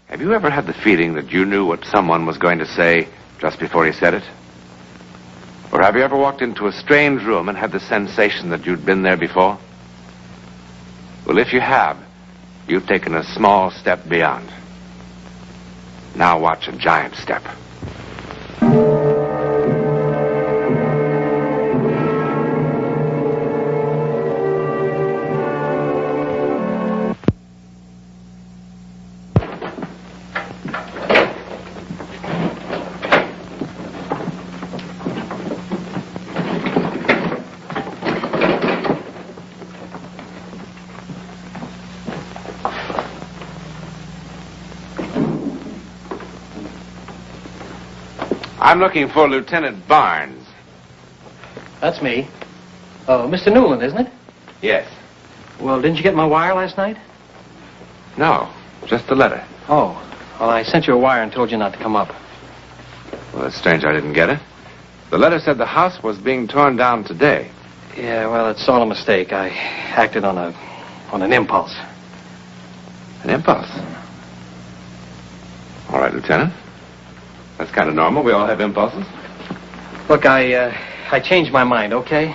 Have you ever had the feeling that you knew what someone was going to say just before he said it? Or have you ever walked into a strange room and had the sensation that you'd been there before? Well, if you have, you've taken a small step beyond. Now watch a giant step. I'm looking for Lieutenant Barnes. That's me. Oh, Mr. Newland, isn't it? Yes. Well, didn't you get my wire last night? No, just a letter. Oh, well, I sent you a wire and told you not to come up. Well, it's strange I didn't get it. The letter said the house was being torn down today. Yeah, well, it's all a mistake. I acted on an impulse. An impulse? All right, Lieutenant. That's kind of normal. We all have impulses. Look, I changed my mind, okay?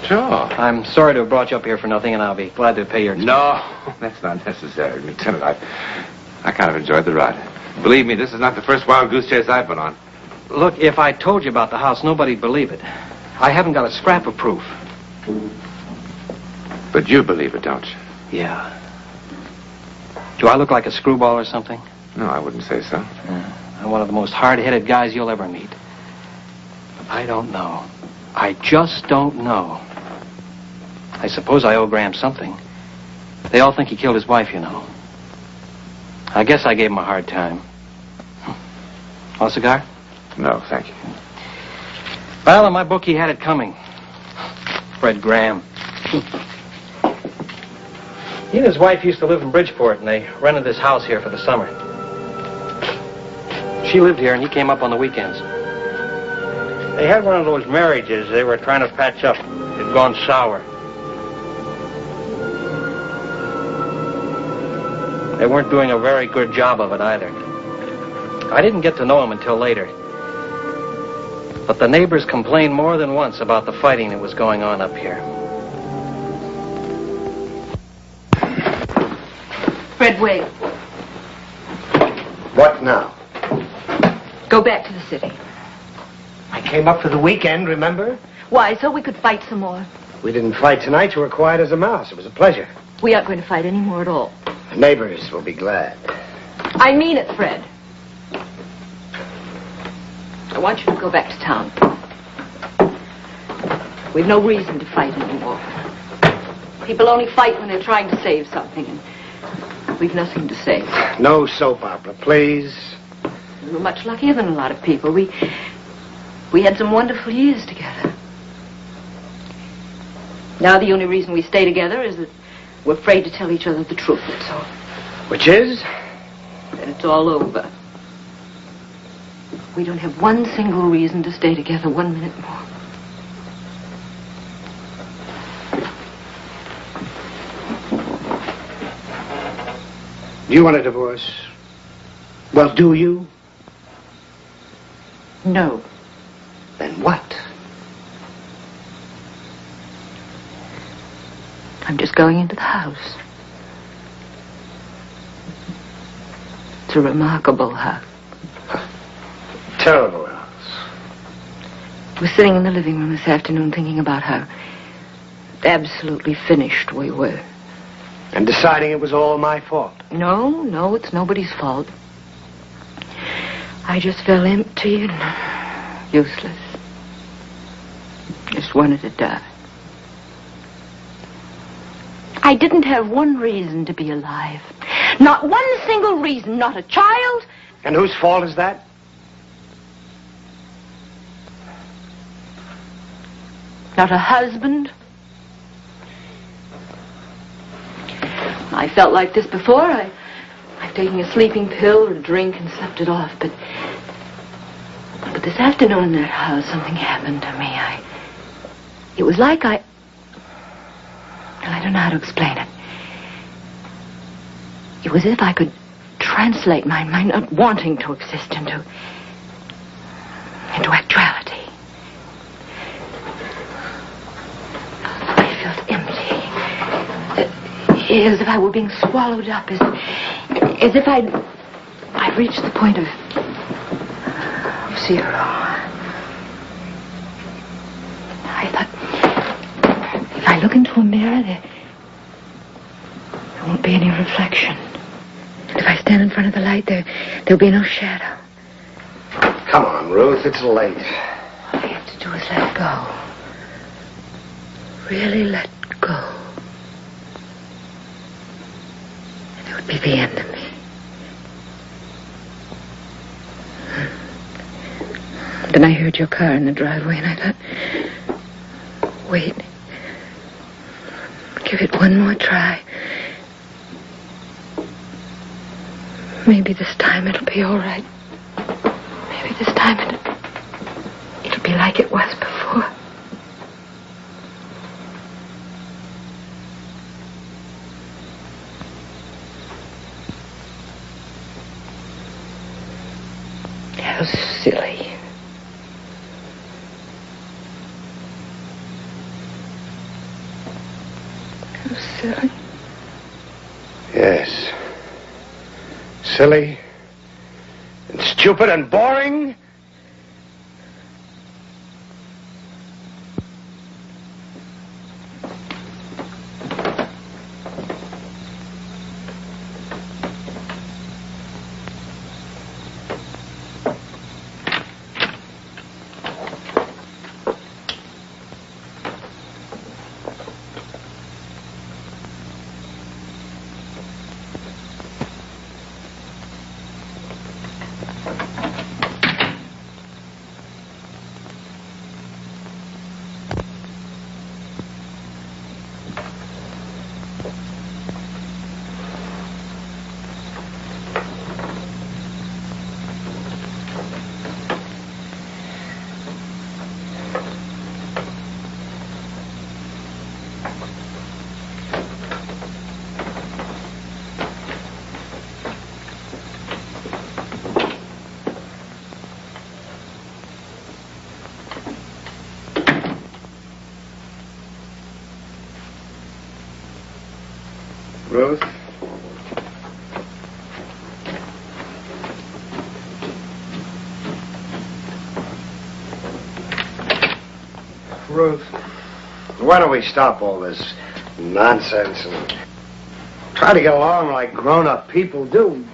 Sure. I'm sorry to have brought you up here for nothing, and I'll be glad to pay your expenses. No, that's not necessary, Lieutenant. I kind of enjoyed the ride. Believe me, this is not the first wild goose chase I've been on. Look, if I told you about the house, nobody'd believe it. I haven't got a scrap of proof. But you believe it, don't you? Yeah. Do I look like a screwball or something? No, I wouldn't say so. I'm one of the most hard-headed guys you'll ever meet. But I don't know. I just don't know. I suppose I owe Graham something. They all think he killed his wife, you know. I guess I gave him a hard time. Want a cigar? No, thank you. Well, in my book, he had it coming. Fred Graham. He and his wife used to live in Bridgeport, and they rented this house here for the summer. She lived here, and he came up on the weekends. They had one of those marriages they were trying to patch up. It'd gone sour. They weren't doing a very good job of it either. I didn't get to know him until later. But the neighbors complained more than once about the fighting that was going on up here. Fred, wait. What now? Go back to the city. I came up for the weekend, remember? Why, so we could fight some more. We didn't fight tonight. You were quiet as a mouse. It was a pleasure. We aren't going to fight any more at all. The neighbors will be glad. I mean it, Fred. I want you to go back to town. We've no reason to fight anymore. People only fight when they're trying to save something, and we've nothing to save. No soap opera, please. We were much luckier than a lot of people. We had some wonderful years together. Now the only reason we stay together is that we're afraid to tell each other the truth, that's all. Which is? That it's all over. We don't have one single reason to stay together 1 minute more. You want a divorce? Well, do you? No. Then what? I'm just going into the house. It's a remarkable house. Terrible house. I was sitting in the living room this afternoon thinking about how absolutely finished we were. And deciding it was all my fault. No, it's nobody's fault. I just felt empty and useless. Just wanted to die. I didn't have one reason to be alive. Not one single reason. Not a child. And whose fault is that? Not a husband. I felt like this before. I've taken a sleeping pill or a drink and slept it off, but this afternoon in that house, something happened to me. It was like I don't know how to explain it. It was as if I could translate my not wanting to exist into actuality. I felt empty. As if I were being swallowed up. As if I'd reached the point of zero. I thought, if I look into a mirror, there won't be any reflection. And if I stand in front of the light, there'll be no shadow. Come on, Ruth, it's late. All I have to do is let go. Really let go. And it would be the end of me. Then I heard your car in the driveway, and I thought, wait. Give it one more try. Maybe this time it'll be all right. Maybe this time it'll be like it was before. How silly. How silly. Yes. Silly and stupid and boring. Ruth? Ruth, why don't we stop all this nonsense and try to get along like grown-up people do?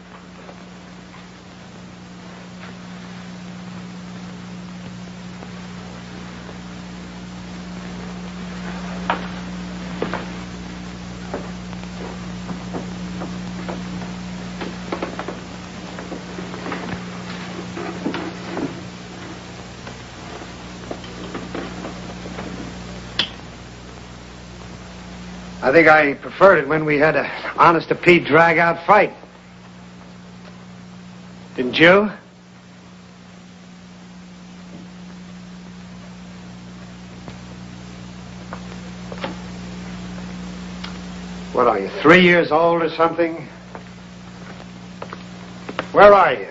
I think I preferred it when we had an honest-to-Pete drag-out fight. Didn't you? What are you, 3 years old or something? Where are you?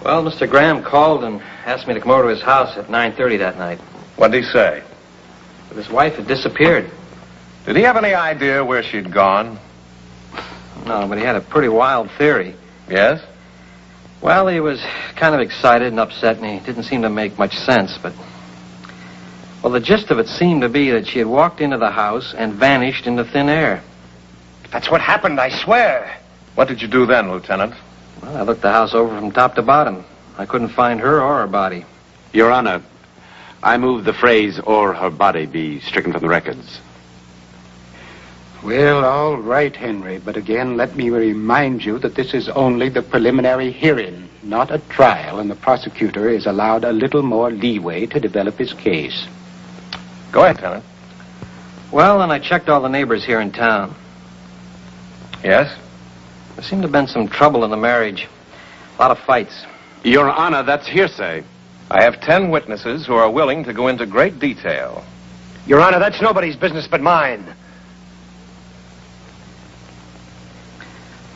Well, Mr. Graham called and asked me to come over to his house at 9:30 that night. What'd he say? But his wife had disappeared. Did he have any idea where she'd gone? No, but he had a pretty wild theory. Yes? Well, he was kind of excited and upset, and he didn't seem to make much sense, but... Well, the gist of it seemed to be that she had walked into the house and vanished into thin air. That's what happened, I swear. What did you do then, Lieutenant? Well, I looked the house over from top to bottom. I couldn't find her or her body. Your Honor, I move the phrase, or her body, be stricken from the records. Well, all right, Henry, but again, let me remind you that this is only the preliminary hearing, not a trial, and the prosecutor is allowed a little more leeway to develop his case. Go ahead, Lieutenant. Well, and I checked all the neighbors here in town. Yes? There seemed to have been some trouble in the marriage. A lot of fights. Your Honor, that's hearsay. I have 10 witnesses who are willing to go into great detail. Your Honor, that's nobody's business but mine.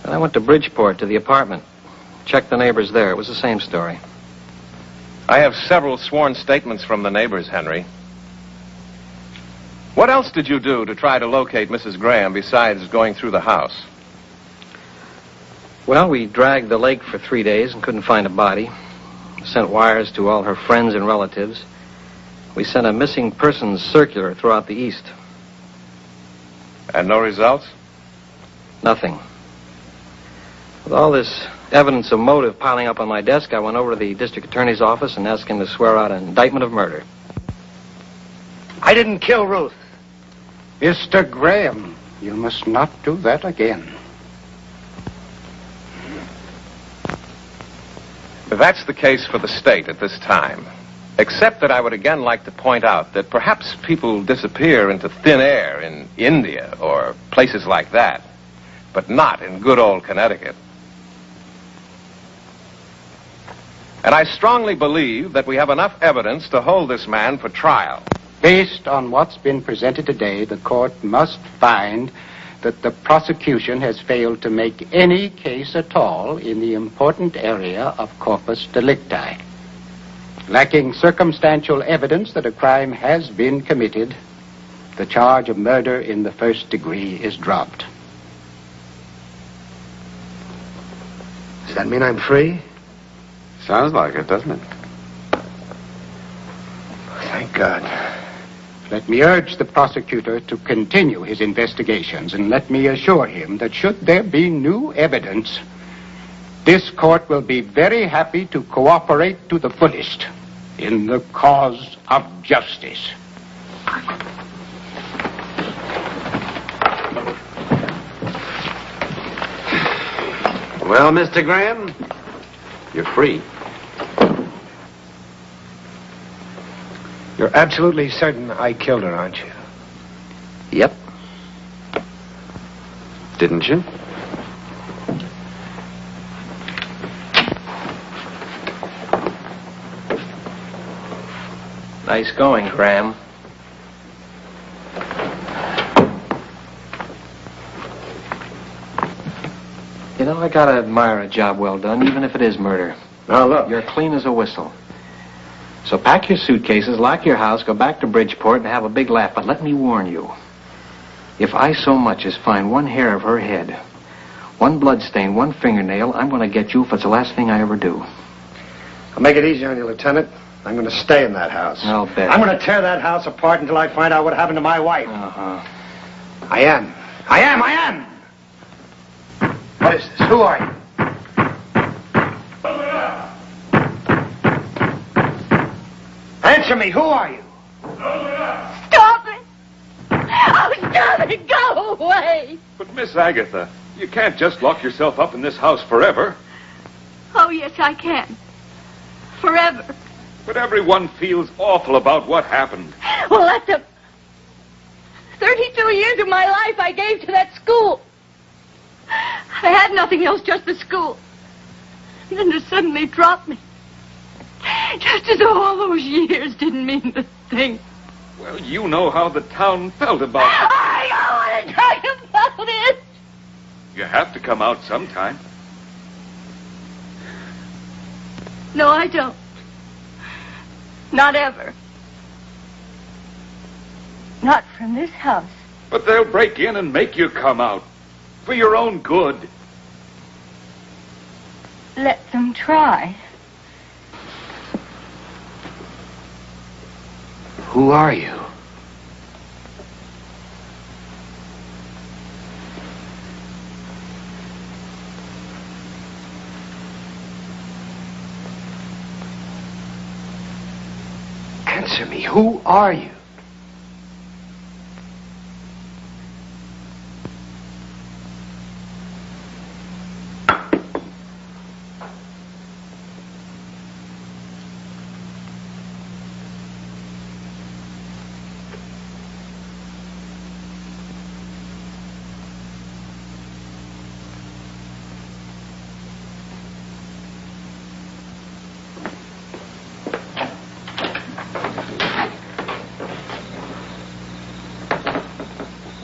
Then I went to Bridgeport to the apartment. Checked the neighbors there. It was the same story. I have several sworn statements from the neighbors, Henry. What else did you do to try to locate Mrs. Graham besides going through the house? Well, we dragged the lake for 3 days and couldn't find a body. Sent wires to all her friends and relatives. We sent a missing persons circular throughout the East. And no results? Nothing. With all this evidence of motive piling up on my desk, I went over to the district attorney's office and asked him to swear out an indictment of murder. I didn't kill Ruth. Mr. Graham, you must not do that again. That's the case for the state at this time. Except that I would again like to point out that perhaps people disappear into thin air in India or places like that, but not in good old Connecticut. And I strongly believe that we have enough evidence to hold this man for trial. Based on what's been presented today, the court must find that the prosecution has failed to make any case at all in the important area of corpus delicti. Lacking circumstantial evidence that a crime has been committed, the charge of murder in the first degree is dropped. Does that mean I'm free? Sounds like it, doesn't it? Thank God. Let me urge the prosecutor to continue his investigations, and let me assure him that should there be new evidence, this court will be very happy to cooperate to the fullest in the cause of justice. Well, Mr. Graham, you're free. You're absolutely certain I killed her, aren't you? Yep. Didn't you? Nice going, Graham. You know, I gotta admire a job well done, even if it is murder. Now, look. You're clean as a whistle. So pack your suitcases, lock your house, go back to Bridgeport, and have a big laugh. But let me warn you. If I so much as find one hair of her head, one bloodstain, one fingernail, I'm going to get you if it's the last thing I ever do. I'll make it easy on you, Lieutenant. I'm going to stay in that house. I'll bet. I'm going to tear that house apart until I find out what happened to my wife. Uh-huh. I am. What is this? Who are you? Answer me. Who are you? Stop it! Oh, stop it! Go away! But, Miss Agatha, you can't just lock yourself up in this house forever. Oh, yes, I can. Forever. But everyone feels awful about what happened. Well, that's 32 years of my life I gave to that school. I had nothing else, just the school. And then to suddenly drop me. Just as though all those years didn't mean a thing. Well, you know how the town felt about it. I don't want to talk about it. You have to come out sometime. No, I don't. Not ever. Not from this house. But they'll break in and make you come out. For your own good. Let them try. Who are you? Answer me. Who are you?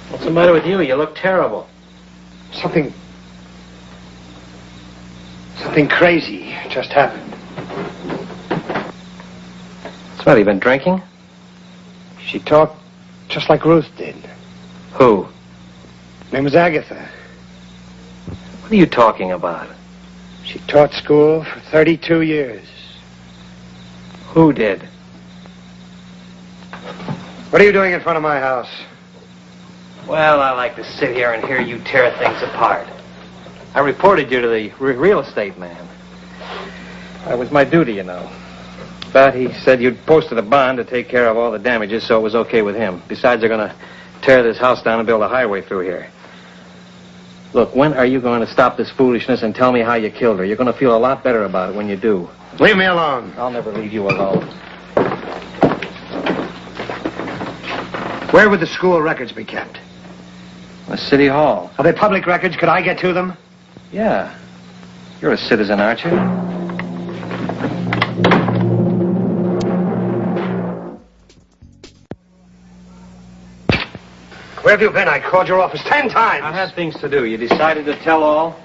What's the matter with you? You look terrible. Something crazy just happened. What's the matter? You been drinking? She talked just like Ruth did. Who? Her name was Agatha. What are you talking about? She taught school for 32 years. Who did? What are you doing in front of my house? Well, I like to sit here and hear you tear things apart. I reported you to the real estate man. That was my duty, you know. But he said you'd posted a bond to take care of all the damages, so it was okay with him. Besides, they're going to tear this house down and build a highway through here. Look, when are you going to stop this foolishness and tell me how you killed her? You're going to feel a lot better about it when you do. Leave me alone. I'll never leave you alone. Where would the school records be kept? The city hall. Are they public records? Could I get to them? Yeah. You're a citizen, aren't you? Where have you been? I called your office 10 times. I had things to do. You decided to tell all?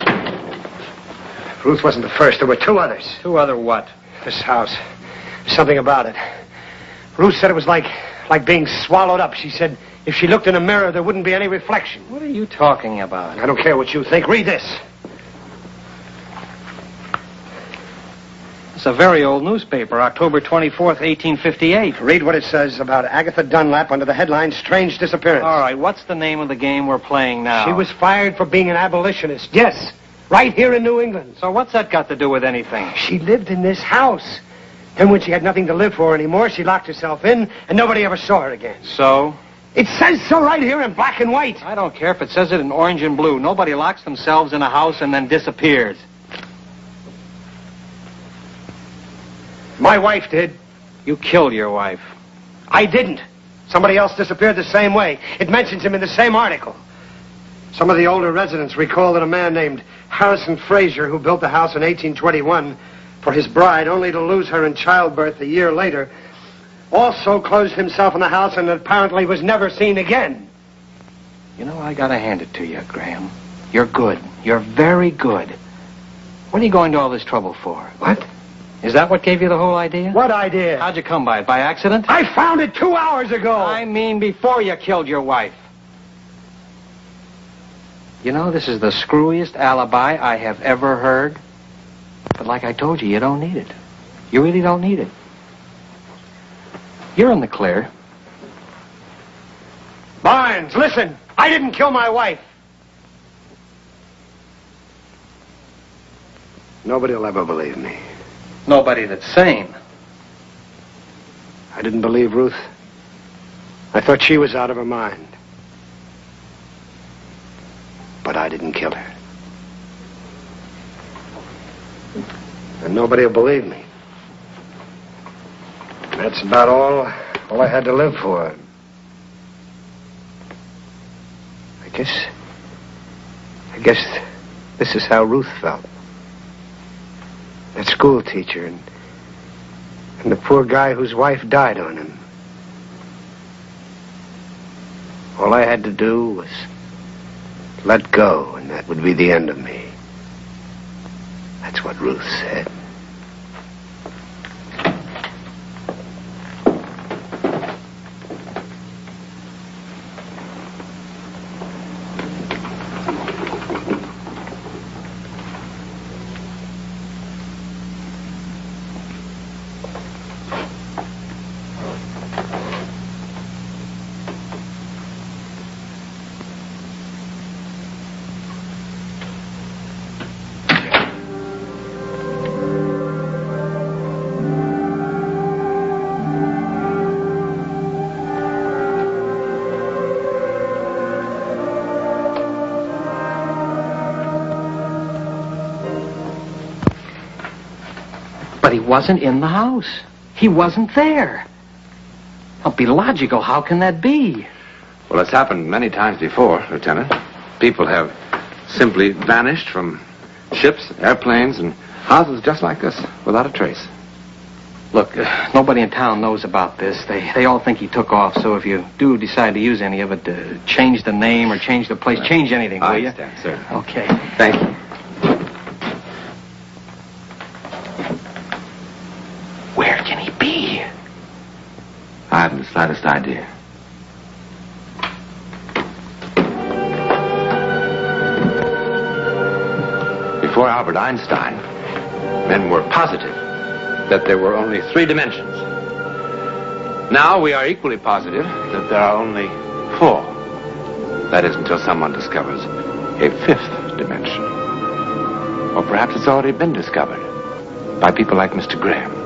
Ruth wasn't the first. There were 2 others. 2 other what? This house. Something about it. Ruth said it was like being swallowed up. She said if she looked in a mirror, there wouldn't be any reflection. What are you talking about? I don't care what you think. Read this. It's a very old newspaper, October 24th, 1858. Read what it says about Agatha Dunlap under the headline, Strange Disappearance. All right, what's the name of the game we're playing now? She was fired for being an abolitionist. Yes, right here in New England. So what's that got to do with anything? She lived in this house. Then when she had nothing to live for anymore, she locked herself in, and nobody ever saw her again. So? It says so right here in black and white. I don't care if it says it in orange and blue. Nobody locks themselves in a house and then disappears. My wife did. You killed your wife. I didn't. Somebody else disappeared the same way. It mentions him in the same article. Some of the older residents recall that a man named Harrison Frazier, who built the house in 1821 for his bride, only to lose her in childbirth a year later, also closed himself in the house and apparently was never seen again. You know, I gotta hand it to you, Graham. You're good. You're very good. What are you going to all this trouble for? What? Is that what gave you the whole idea? What idea? How'd you come by it? By accident? I found it 2 hours ago. I mean before you killed your wife. You know, this is the screwiest alibi I have ever heard. But like I told you, you don't need it. You really don't need it. You're in the clear. Barnes, listen. I didn't kill my wife. Nobody will ever believe me. Nobody that's sane. I didn't believe Ruth. I thought she was out of her mind. But I didn't kill her. And nobody will believe me. That's about all I had to live for. I guess this is how Ruth felt. That school teacher and the poor guy whose wife died on him. All I had to do was let go, and that would be the end of me. That's what Ruth said. wasn't in the house. He wasn't there. Well, be logical. How can that be? Well, it's happened many times before, Lieutenant. People have simply vanished from ships, airplanes, and houses just like this, without a trace. Look, nobody in town knows about this. They all think he took off, so if you do decide to use any of it, change the name or change the place, change anything, will you? I understand, sir. Okay. Thank you. Where can he be? I haven't the slightest idea. Before Albert Einstein, men were positive that there were only 3 dimensions. Now we are equally positive that there are only 4. That is until someone discovers a 5th dimension. Or perhaps it's already been discovered by people like Mr. Graham.